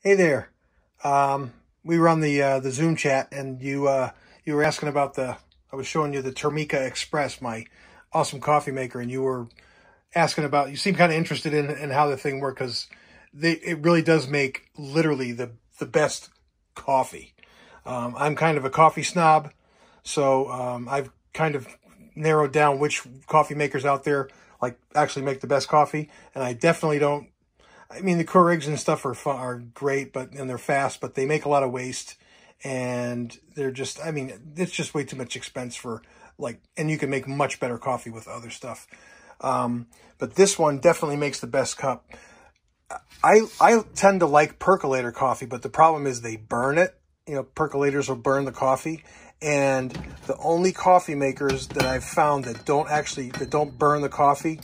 Hey there. We were on the Zoom chat, and you were asking about I was showing you the Termica Express, my awesome coffee maker, and you were asking about, you seem kind of interested in how the thing works, because it really does make literally the best coffee. I'm kind of a coffee snob, so I've kind of narrowed down which coffee makers out there like actually make the best coffee, and I definitely don't. I mean, the Keurigs and stuff are great, and they're fast, but they make a lot of waste, and they're just, I mean, it's just way too much expense for, and you can make much better coffee with other stuff. But this one definitely makes the best cup. I tend to like percolator coffee, but the problem is they burn it. You know, percolators will burn the coffee, and the only coffee makers that I've found that don't burn the coffee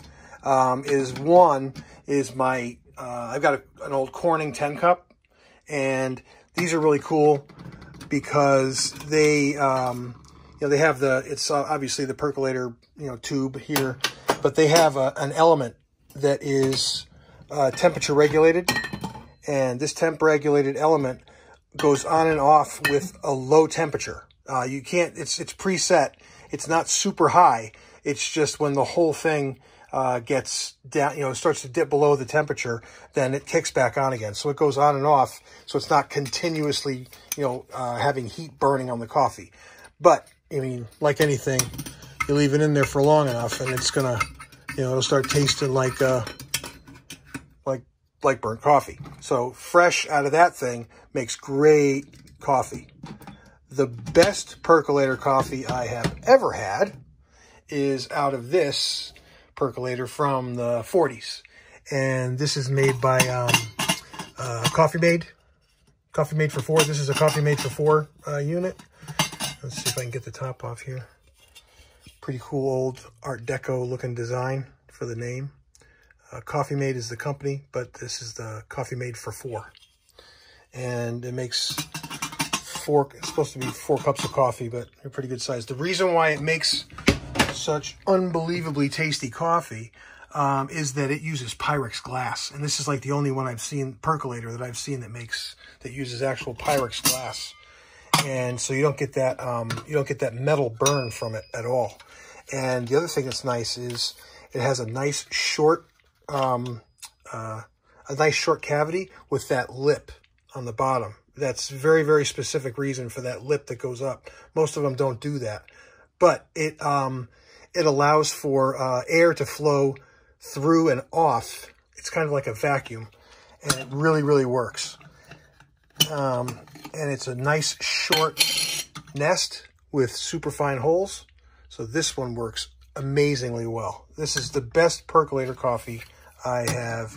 is my I've got an old Corning 10 cup, and these are really cool because they they have it's obviously the percolator tube here, but they have an element that is temperature regulated, and this temp regulated element goes on and off with a low temperature. You can't, it's preset. It's not super high. It's just when the whole thing gets down, starts to dip below the temperature, then it kicks back on again. So it goes on and off. So it's not continuously, having heat burning on the coffee. But I mean, like anything, you leave it in there for long enough, and it's gonna, it'll start tasting like burnt coffee. So fresh out of that thing makes great coffee. The best percolator coffee I have ever had is out of this percolator from the 40s. And this is made by Coffee Made for 4. This is a Coffee Made for 4 unit. Let's see if I can get the top off here. Pretty cool old Art Deco looking design for the name. Coffee Made is the company, but this is the Coffee Made for 4. And it makes it's supposed to be 4 cups of coffee, but they're pretty good size. The reason why it makes such unbelievably tasty coffee is that it uses Pyrex glass. And this is like the only one I've seen, percolator that I've seen that uses actual Pyrex glass. And so you don't get that metal burn from it at all. And the other thing that's nice is it has a nice short cavity with that lip on the bottom. That's very, very specific reason for that lip that goes up. Most of them don't do that, but it allows for air to flow through and off. It's kind of like a vacuum, and it really, really works. And it's a nice short nest with super fine holes. So this one works amazingly well. This is the best percolator coffee I have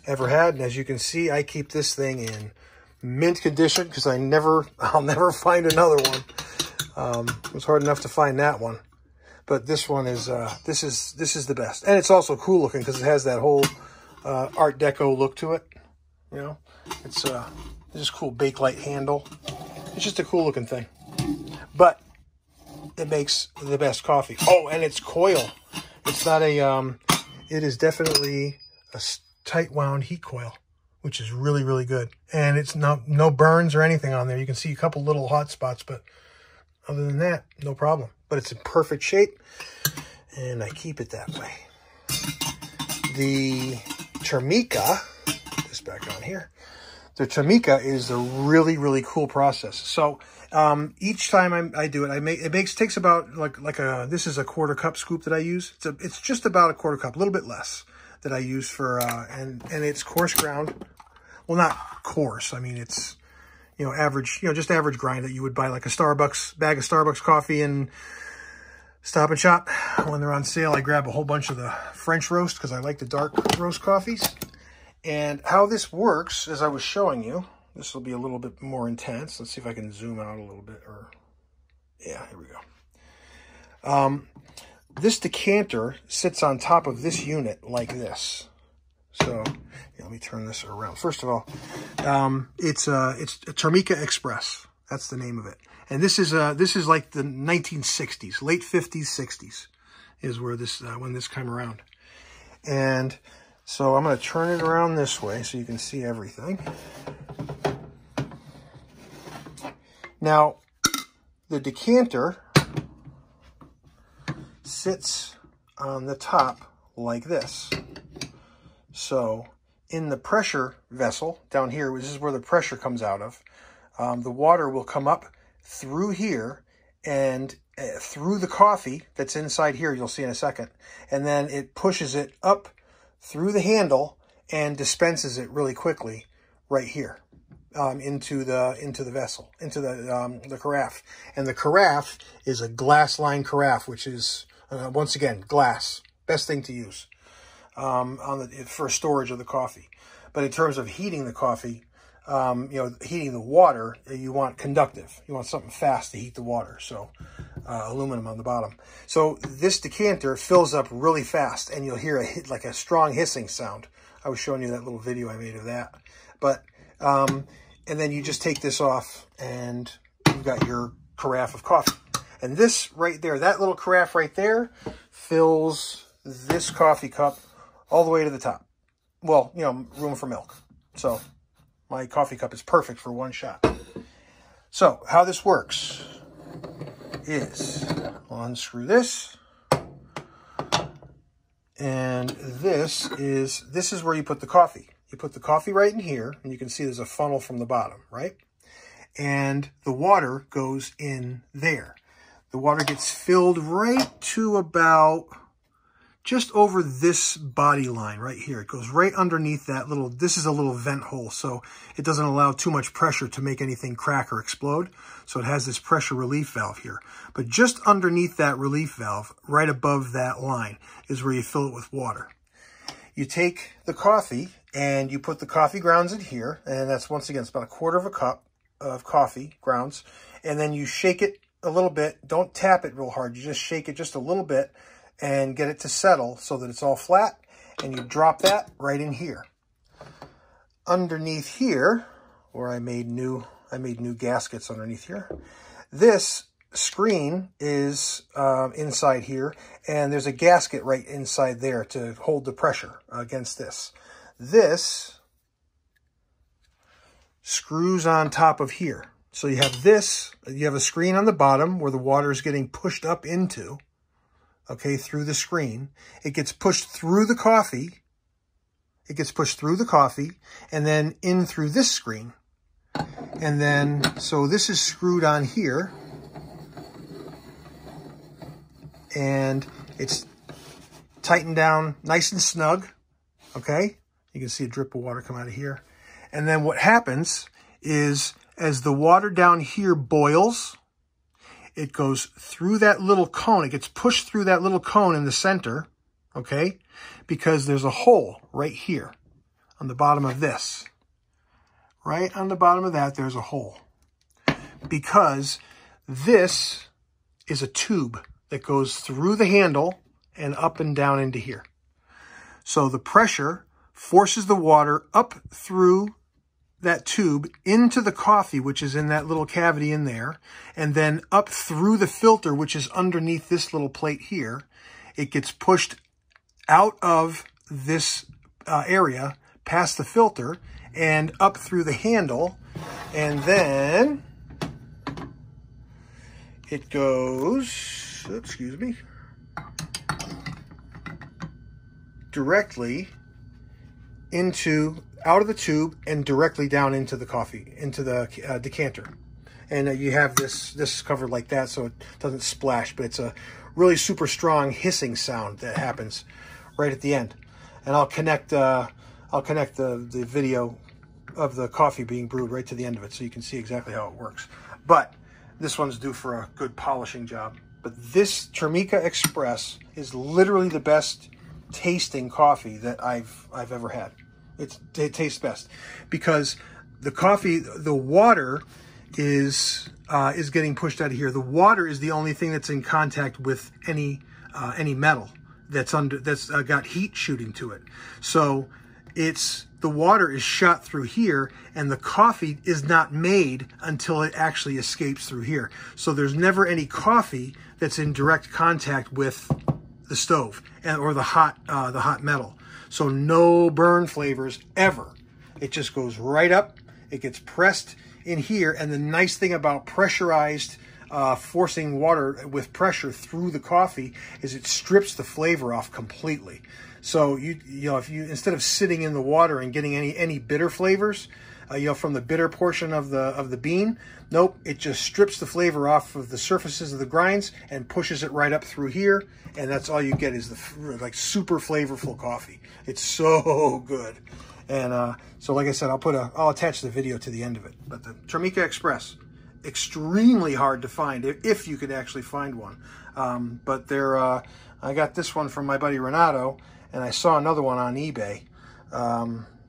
ever had. And as you can see, I keep this thing in mint condition because I'll never find another one. It was hard enough to find that one, but this one is this is the best. And it's also cool looking because it has that whole Art Deco look to it. It's just cool bakelite handle. It's just a cool looking thing, but it makes the best coffee. Oh, and it's coil. It's not a it is definitely a tight wound heat coil, which is really, really good. And it's no burns or anything on there. You can see a couple little hot spots, but other than that, no problem. But it's in perfect shape, and I keep it that way. The Termica, put this back on here. The Termica is a really, really cool process. So each time I do it, it takes about this is a 1/4 cup scoop that I use. It's just about a 1/4 cup, a little bit less that I use for and it's coarse ground. Well, not coarse. I mean, it's average, just average grind that you would buy like a bag of Starbucks coffee in Stop and Shop. When they're on sale, I grab a whole bunch of the French roast because I like the dark roast coffees. And how this works, as I was showing you, this will be a little bit more intense. Let's see if I can zoom out a little bit. Yeah, here we go. This decanter sits on top of this unit like this. So let me turn this around. First of all, it's a Termica Express. That's the name of it. And this is like the 1960s, late 50s, 60s is where this when this came around. And so I'm going to turn it around this way so you can see everything. Now, the decanter sits on the top like this. So in the pressure vessel down here, this is where the pressure comes out of, the water will come up through here and through the coffee that's inside here, you'll see in a second, and then it pushes it up through the handle and dispenses it really quickly right here into the vessel, into the carafe. And the carafe is a glass-lined carafe, which is once again glass, best thing to use for storage of the coffee. But in terms of heating the coffee, heating the water, you want conductive. You want something fast to heat the water. So aluminum on the bottom. So this decanter fills up really fast, and you'll hear like a strong hissing sound. I was showing you that little video I made of that. But and then you just take this off, and you've got your carafe of coffee. And this right there, that little carafe right there, fills this coffee cup all the way to the top. Well, room for milk. So my coffee cup is perfect for one shot. So how this works is, I'll unscrew this. And this is where you put the coffee. You put the coffee right in here, and you can see there's a funnel from the bottom, right? And the water goes in there. The water gets filled right to about just over this body line right here. It goes right underneath that little, this is a little vent hole, so it doesn't allow too much pressure to make anything crack or explode. So it has this pressure relief valve here. But just underneath that relief valve, right above that line, is where you fill it with water. You take the coffee and you put the coffee grounds in here, and that's, once again, it's about 1/4 cup of coffee grounds. And then you shake it a little bit. Don't tap it real hard. You just shake it just a little bit and get it to settle so that it's all flat, and you drop that right in here. Underneath here, where I made new gaskets underneath here, this screen is inside here, and there's a gasket right inside there to hold the pressure against this. This screws on top of here. So you have this, you have a screen on the bottom where the water is getting pushed up into, okay, through the screen. It gets pushed through the coffee. It gets pushed through the coffee and then in through this screen. And then, so this is screwed on here. And it's tightened down nice and snug, okay? You can see a drip of water come out of here. And then what happens is, as the water down here boils, it goes through that little cone. It gets pushed through that little cone in the center, okay? Because there's a hole right here on the bottom of this. Right on the bottom of that, there's a hole. Because this is a tube that goes through the handle and up and down into here. So the pressure forces the water up through that tube into the coffee, which is in that little cavity in there, and then up through the filter, which is underneath this little plate here. It gets pushed out of this area, past the filter, and up through the handle, and then it goes, excuse me, directly out of the tube and directly down into the coffee, into the decanter. And you have this covered like that so it doesn't splash, but it's a really super strong hissing sound that happens right at the end. And I'll connect the video of the coffee being brewed right to the end of it so you can see exactly how it works. But this one's due for a good polishing job. But this Termica Express is literally the best tasting coffee that I've ever had. It tastes best because the coffee, the water is getting pushed out of here. The water is the only thing that's in contact with any metal that's got heat shooting to it. So the water is shot through here, and the coffee is not made until it actually escapes through here. So there's never any coffee that's in direct contact with the stove or the hot metal. So no burn flavors ever. It just goes right up It gets pressed in here, and the nice thing about pressurized forcing water with pressure through the coffee is it strips the flavor off completely. So you know, if you, instead of sitting in the water and getting any bitter flavors, you know, from the bitter portion of the bean, nope, it just strips the flavor off of the surfaces of the grinds and pushes it right up through here, and that's all you get is the like super flavorful coffee. It's so good. And so like I said, I'll attach the video to the end of it. But the Termica Express, extremely hard to find if you could actually find one. But they're I got this one from my buddy Renato, and I saw another one on eBay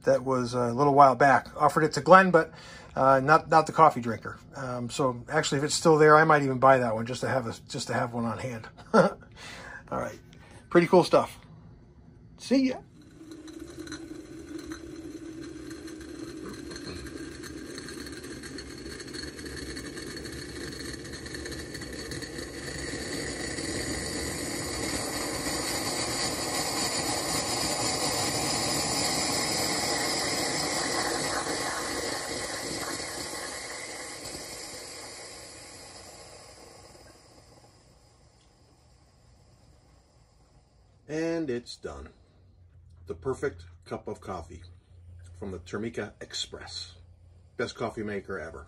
that was a little while back. Offered it to Glenn, but not the coffee drinker. So actually, if it's still there, I might even buy that one just to have one on hand. All right, pretty cool stuff. See ya. And it's done. The perfect cup of coffee from the Termica Express. Best coffee maker ever.